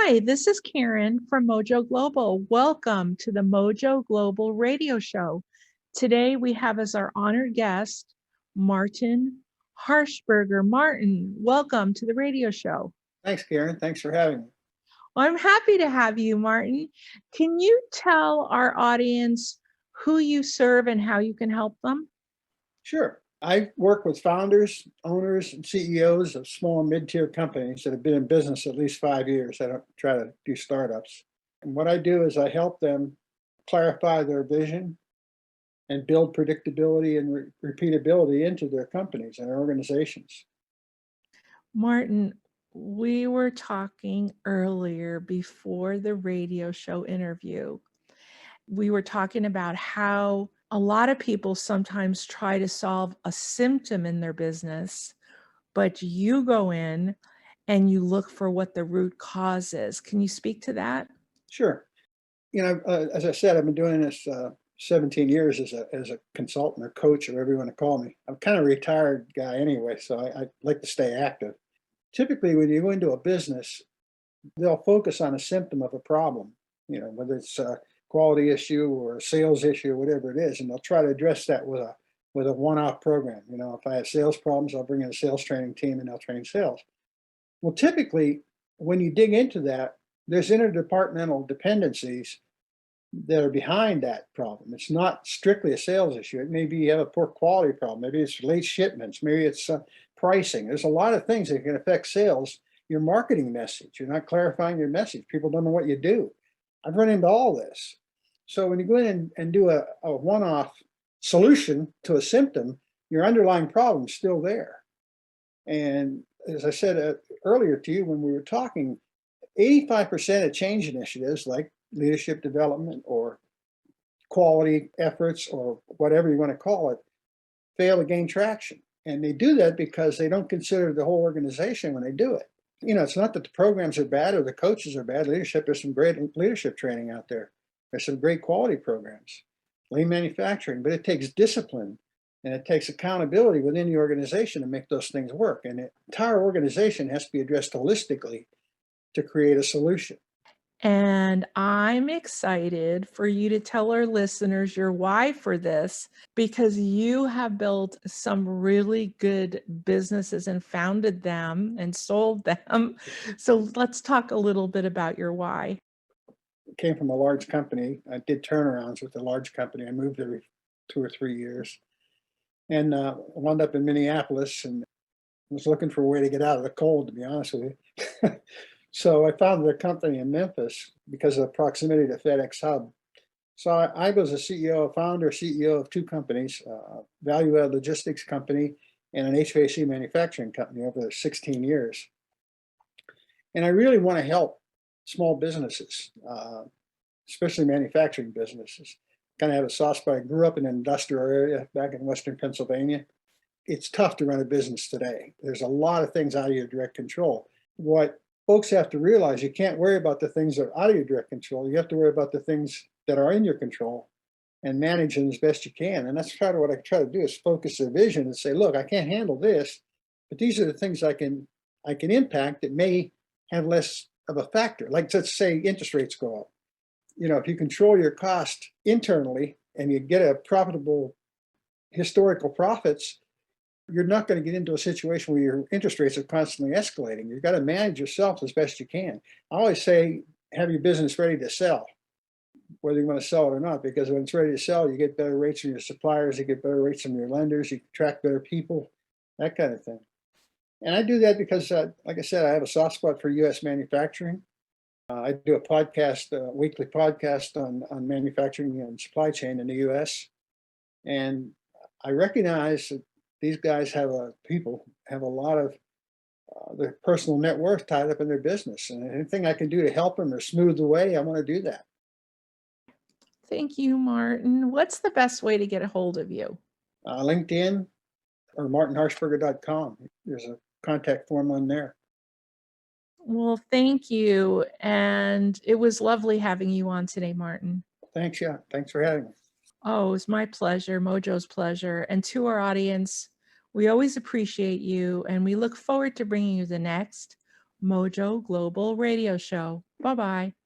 Hi, this is Karen from Mojo Global. Welcome to the Mojo Global Radio Show. Today we have as our honored guest Martin Harshberger. Martin, welcome to the radio show. Thanks, Karen. Thanks for having me. Well, I'm happy to have you, Martin. Can you tell our audience who you serve and how you can help them? Sure. I work with founders, owners, and CEOs of small and mid-tier companies that have been in business at least 5 years. I don't try to do startups. And what I do is I help them clarify their vision and build predictability and repeatability into their companies and their organizations. Martin, we were talking earlier before the radio show interview. We were talking about how a lot of people sometimes try to solve a symptom in their business, but you go in and you look for what the root cause is. Can you speak to that? Sure. As I said, I've been doing this 17 years as a consultant or coach or whatever you want to call me. I'm kind of a retired guy anyway, so I like to stay active. Typically, when you go into a business, they'll focus on a symptom of a problem, whether it's a quality issue or a sales issue, whatever it is, and they'll try to address that with a one-off program. If I have sales problems, I'll bring in a sales training team and they'll train sales. Well, typically, when you dig into that, there's interdepartmental dependencies that are behind that problem. It's not strictly a sales issue. It may be you have a poor quality problem. Maybe it's late shipments. Maybe it's pricing. There's a lot of things that can affect sales. Your marketing message, you're not clarifying your message. People don't know what you do. I've run into all this. So when you go in and do a one-off solution to a symptom, your underlying problem is still there. And as I said earlier to you when we were talking, 85% of change initiatives like leadership development or quality efforts or whatever you want to call it fail to gain traction. And they do that because they don't consider the whole organization when they do it. It's not that the programs are bad or the coaches are bad. Leadership, there's some great leadership training out there. There's some great quality programs, lean manufacturing, but it takes discipline and it takes accountability within the organization to make those things work. And the entire organization has to be addressed holistically to create a solution. And I'm excited for you to tell our listeners your why for this, because you have built some really good businesses and founded them and sold them. So let's talk a little bit about your why. I came from a large company. I did turnarounds with a large company. I moved every 2 or 3 years and wound up in Minneapolis and was looking for a way to get out of the cold, to be honest with you. So I founded a company in Memphis because of the proximity to FedEx Hub. So I was a founder, CEO of 2 companies, a value-added logistics company and an HVAC manufacturing company over 16 years. And I really want to help small businesses, especially manufacturing businesses. Kind of have a soft spot. I grew up in an industrial area back in Western Pennsylvania. It's tough to run a business today. There's a lot of things out of your direct control. What folks have to realize, you can't worry about the things that are out of your direct control. You have to worry about the things that are in your control and manage them as best you can. And that's kind of what I try to do, is focus their vision and say, look, I can't handle this, but these are the things I can impact that may have less of a factor. Like, let's say interest rates go up. If you control your cost internally and you get a profitable historical profits, you're not going to get into a situation where your interest rates are constantly escalating. You've got to manage yourself as best you can. I always say, have your business ready to sell, whether you want to sell it or not, because when it's ready to sell, you get better rates from your suppliers, you get better rates from your lenders, you attract better people, that kind of thing. And I do that because, like I said, I have a soft spot for U.S. manufacturing. I do a podcast, a weekly podcast on manufacturing and supply chain in the U.S. And I recognize that these guys have a lot of their personal net worth tied up in their business. And anything I can do to help them or smooth the way, I want to do that. Thank you, Martin. What's the best way to get a hold of you? LinkedIn or martinharshberger.com. There's a contact form on there. Well, thank you. And it was lovely having you on today, Martin. Thanks. Yeah. Thanks for having me. Oh, it's my pleasure, Mojo's pleasure. And to our audience, we always appreciate you, and we look forward to bringing you the next Mojo Global Radio Show. Bye bye.